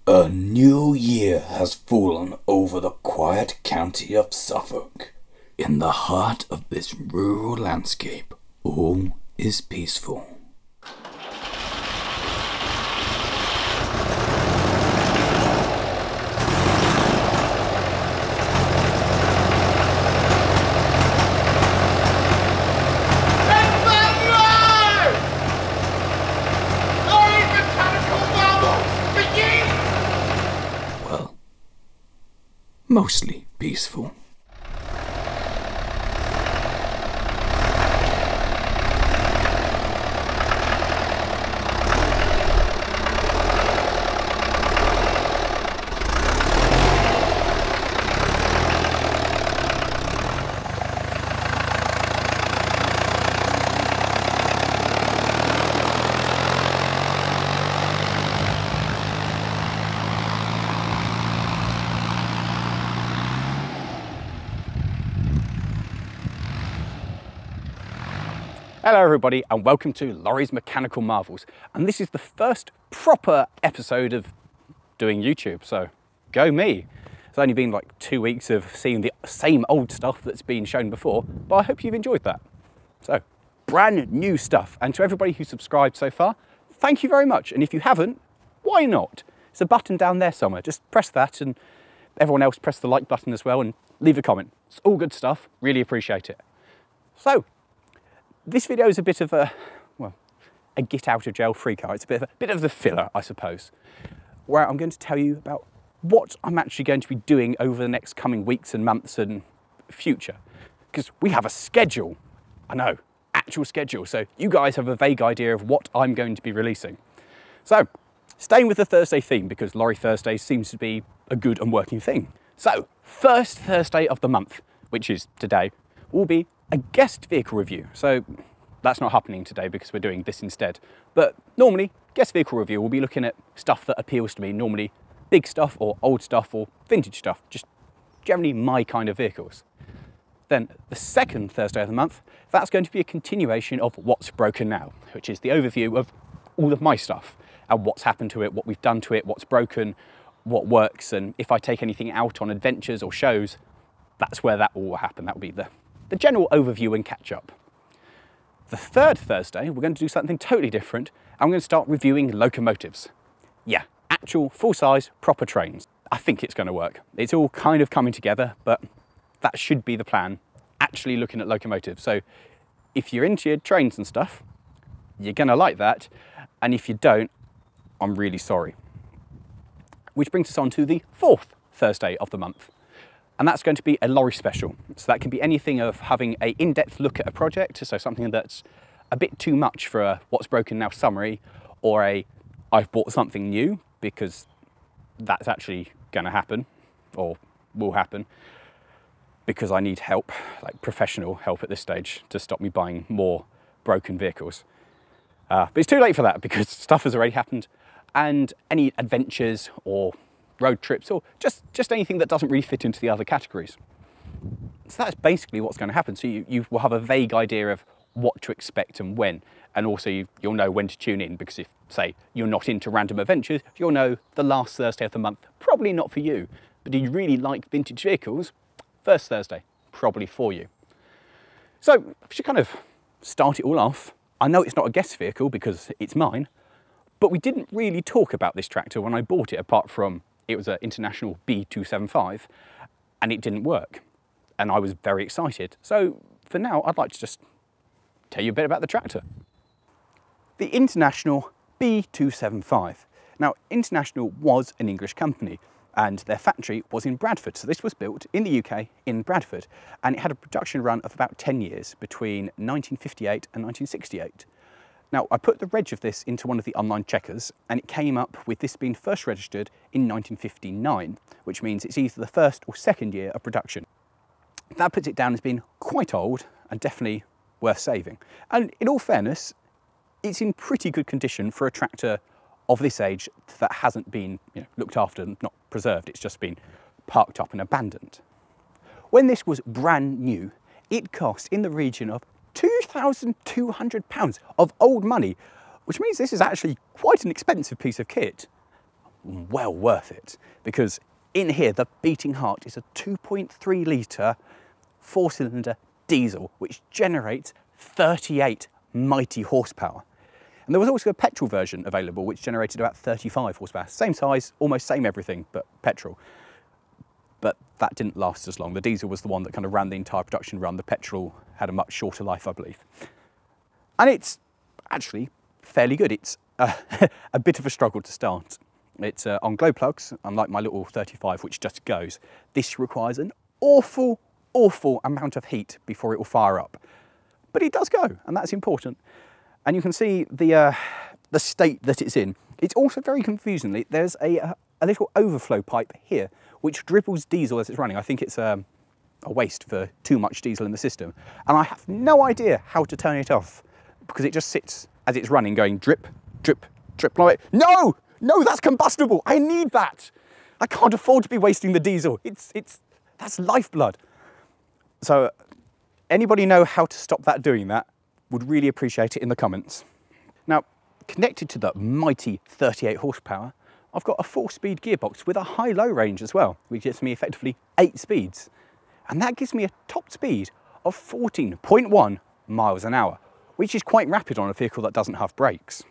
A new year has fallen over the quiet county of Suffolk. In the heart of this rural landscape, all is peaceful. Well, mostly peaceful. Hello everybody and welcome to Lawrie's Mechanical Marvels, and this is the first proper episode of doing YouTube, so go me. It's only been like 2 weeks of seeing the same old stuff that's been shown before, but I hope you've enjoyed that. So, brand new stuff, and to everybody who's subscribed so far, thank you very much, and if you haven't, why not? There's a button down there somewhere, just press that, and everyone else press the like button as well, and leave a comment. It's all good stuff, really appreciate it. So, this video is a bit of a get out of jail free card. It's a bit of the filler, I suppose, where I'm going to tell you about what I'm actually going to be doing over the next coming weeks and months and future. Because we have a schedule, I know, actual schedule. So you guys have a vague idea of what I'm going to be releasing. So staying with the Thursday theme, because Lawrie Thursday seems to be a good and working thing. So first Thursday of the month, which is today, will be a guest vehicle review. So that's not happening today because we're doing this instead. But normally, guest vehicle review, we'll be looking at stuff that appeals to me, normally big stuff or old stuff or vintage stuff, just generally my kind of vehicles. Then the second Thursday of the month, that's going to be a continuation of What's Broken Now, which is the overview of all of my stuff and what's happened to it, what we've done to it, what's broken, what works, and if I take anything out on adventures or shows, that's where that all will happen. That will be the general overview and catch up. The third Thursday, we're going to do something totally different, and we're going to start reviewing locomotives. Yeah, actual full-size proper trains. I think it's going to work. It's all kind of coming together, but that should be the plan, actually looking at locomotives. So if you're into your trains and stuff, you're going to like that, and if you don't, I'm really sorry. Which brings us on to the fourth Thursday of the month. And that's going to be a Lawrie special. So that can be anything of having an in-depth look at a project, so something that's a bit too much for a What's Broken Now summary, or a I've bought something new, because that's actually going to happen, or will happen, because I need help, like professional help at this stage, to stop me buying more broken vehicles. But it's too late for that, because stuff has already happened, and any adventures or road trips, or just anything that doesn't really fit into the other categories. So that's basically what's going to happen. So you will have a vague idea of what to expect and when, and also you'll know when to tune in, because if, say, you're not into random adventures, you'll know the last Thursday of the month, probably not for you. But do you really like vintage vehicles? First Thursday, probably for you. So to kind of start it all off, I know it's not a guest vehicle because it's mine, but we didn't really talk about this tractor when I bought it, apart from it was an International B275, and it didn't work. And I was very excited. So for now, I'd like to just tell you a bit about the tractor. The International B275. Now, International was an English company, and their factory was in Bradford. So this was built in the UK in Bradford, and it had a production run of about 10 years between 1958 and 1968. Now, I put the reg of this into one of the online checkers, and it came up with this being first registered in 1959, which means it's either the first or second year of production. That puts it down as being quite old and definitely worth saving. And in all fairness, it's in pretty good condition for a tractor of this age that hasn't been looked after and not preserved. It's just been parked up and abandoned. When this was brand new, it cost in the region of £2,200 of old money, which means this is actually quite an expensive piece of kit. well worth it, because in here the beating heart is a 2.3 litre 4-cylinder diesel which generates 38 mighty horsepower. And there was also a petrol version available which generated about 35 horsepower. Same size, almost same everything, but petrol. But that didn't last as long. The diesel was the one that kind of ran the entire production run. The petrol had a much shorter life, I believe. And it's actually fairly good. It's a bit of a struggle to start. It's on glow plugs, unlike my little 35, which just goes. This requires an awful amount of heat before it will fire up. But it does go, and that's important. And you can see the state that it's in. It's also very confusingly, there's a little overflow pipe here, which dribbles diesel as it's running. I think it's a waste for too much diesel in the system. And I have no idea how to turn it off, because it just sits as it's running going drip, drip, drip. Like, no, that's combustible. I need that. I can't afford to be wasting the diesel. That's lifeblood. So anybody know how to stop that doing that? Would really appreciate it in the comments. Now, connected to the mighty 38 horsepower, I've got a 4-speed gearbox with a high-low range as well, which gives me effectively 8 speeds. And that gives me a top speed of 14.1 miles an hour, which is quite rapid on a vehicle that doesn't have brakes.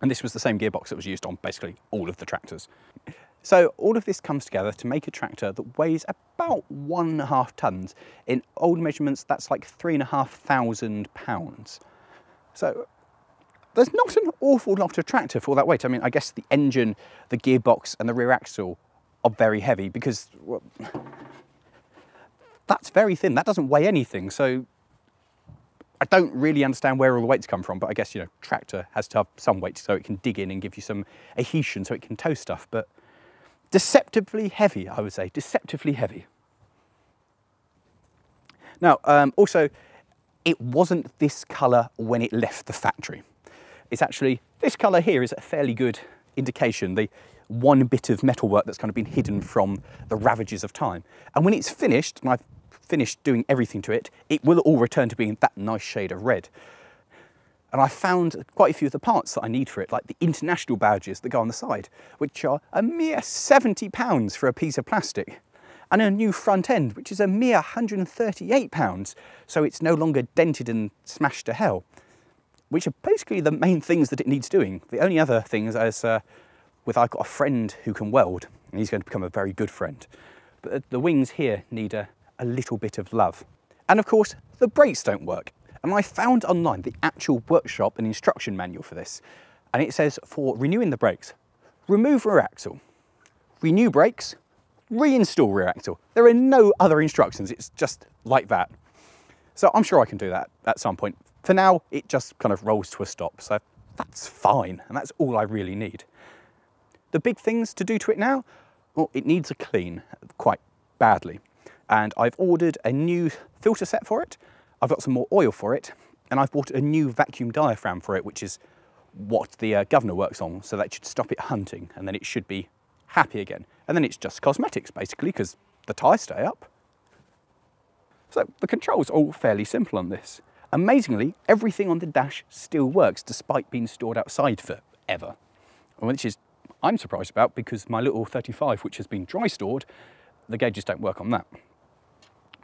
And this was the same gearbox that was used on basically all of the tractors. So all of this comes together to make a tractor that weighs about 1.5 tons. In old measurements, that's like 3,500 pounds. So there's not an awful lot of tractor for that weight. I mean, I guess the engine, the gearbox and the rear axle are very heavy because, well, that's very thin. That doesn't weigh anything. So I don't really understand where all the weights come from, but I guess, you know, tractor has to have some weight so it can dig in and give you some adhesion so it can tow stuff. But deceptively heavy, I would say, deceptively heavy. Now, also, it wasn't this colour when it left the factory. It's actually, this colour here is a fairly good indication, the one bit of metalwork that's kind of been hidden from the ravages of time. And when it's finished, and I've finished doing everything to it, it will all return to being that nice shade of red. And I found quite a few of the parts that I need for it, like the international badges that go on the side, which are a mere £70 for a piece of plastic, and a new front end, which is a mere £138, so it's no longer dented and smashed to hell, which are basically the main things that it needs doing. The only other things is, I've got a friend who can weld, and he's going to become a very good friend. But the wings here need a little bit of love. And of course, the brakes don't work. And I found online the actual workshop and instruction manual for this. And it says for renewing the brakes, remove rear axle, renew brakes, reinstall rear axle. There are no other instructions, it's just like that. So I'm sure I can do that at some point. For now, it just kind of rolls to a stop, so that's fine, and that's all I really need. The big things to do to it now, well, it needs a clean quite badly. And I've ordered a new filter set for it, I've got some more oil for it, and I've bought a new vacuum diaphragm for it, which is what the governor works on, so that should stop it hunting, and then it should be happy again. And then it's just cosmetics, basically, because the tyres stay up. So the controls are all fairly simple on this. Amazingly, everything on the dash still works, despite being stored outside forever. Which is, I'm surprised about, because my little 35, which has been dry stored, the gauges don't work on that.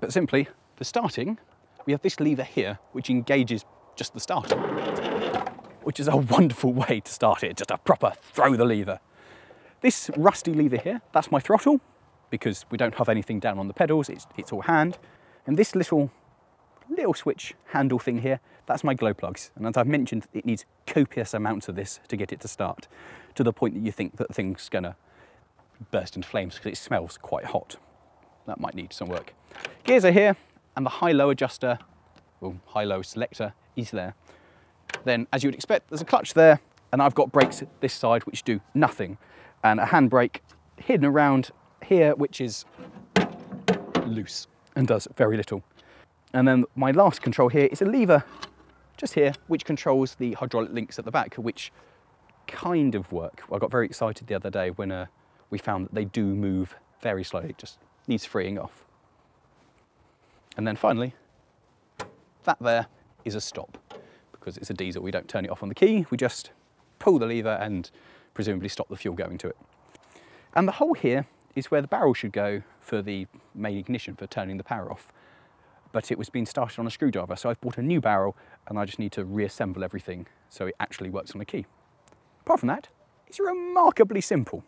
But simply, for starting, we have this lever here, which engages just the starter, which is a wonderful way to start it, just a proper throw the lever. This rusty lever here, that's my throttle, because we don't have anything down on the pedals, it's all hand. And this little switch handle thing here, that's my glow plugs. And as I've mentioned, it needs copious amounts of this to get it to start, to the point that you think that the thing's gonna burst into flames because it smells quite hot. That might need some work. Gears are here, and the high-low adjuster, well, high-low selector is there. Then, as you would expect, there's a clutch there, and I've got brakes this side which do nothing, and a handbrake hidden around here which is loose and does very little. And then my last control here is a lever just here which controls the hydraulic links at the back, which kind of work. I got very excited the other day when we found that they do move very slowly. It just needs freeing off. And then finally, that there is a stop. Because it's a diesel, we don't turn it off on the key, we just pull the lever and presumably stop the fuel going to it. And the hole here is where the barrel should go for the main ignition, for turning the power off. But it was being started on a screwdriver, so I've bought a new barrel and I just need to reassemble everything so it actually works on a key. Apart from that, it's remarkably simple.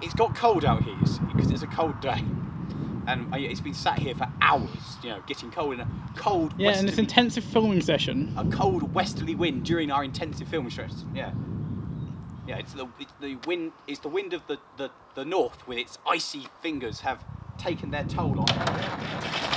It's got cold out here because it's a cold day, and it's been sat here for hours, you know, getting cold in a cold. Yeah, and this intensive filming session. A cold westerly wind during our intensive filming session. Yeah, yeah. It's the wind. It's the wind of the north with its icy fingers have taken their toll on it.